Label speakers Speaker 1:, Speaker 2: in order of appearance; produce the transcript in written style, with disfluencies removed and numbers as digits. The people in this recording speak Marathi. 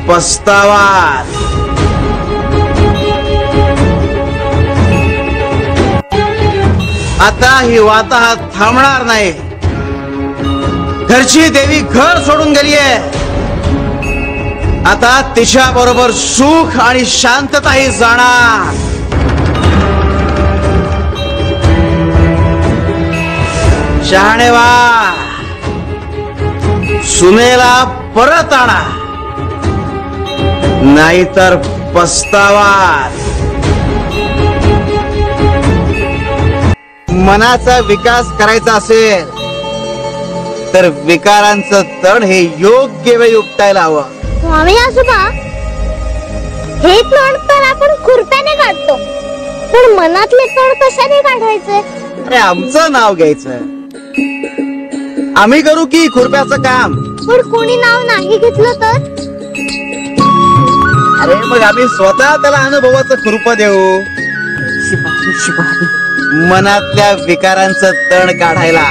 Speaker 1: पस्तावा. आता ही वाताहत थांबणार नाही. घरची देवी घर सोडून गेलीये. आता तिच्या बरोबर सुख आणि शांतताही जाणार. शहाणे व्हा. सुनेला परत आणा, नाहीतर पस्तावा. मनाचा विकास करायचा असेल तर विकारांचं तण हे योग्य वेळी उपटायला हवं.
Speaker 2: स्वामी आजोबा, हे तण तर आपण खुरप्याने काढतो, पण मनातले तण कशाने काढायचे?
Speaker 1: अरे आमचं नाव घ्यायचं, आम्ही करू की खुरप्याचं काम.
Speaker 2: पण कोणी नाव नाही घेतलं तर?
Speaker 1: अरे मग आम्ही स्वतः त्याला अनुभवाचं खुरप देऊ. मनातल्या विकारांचं तण काढायला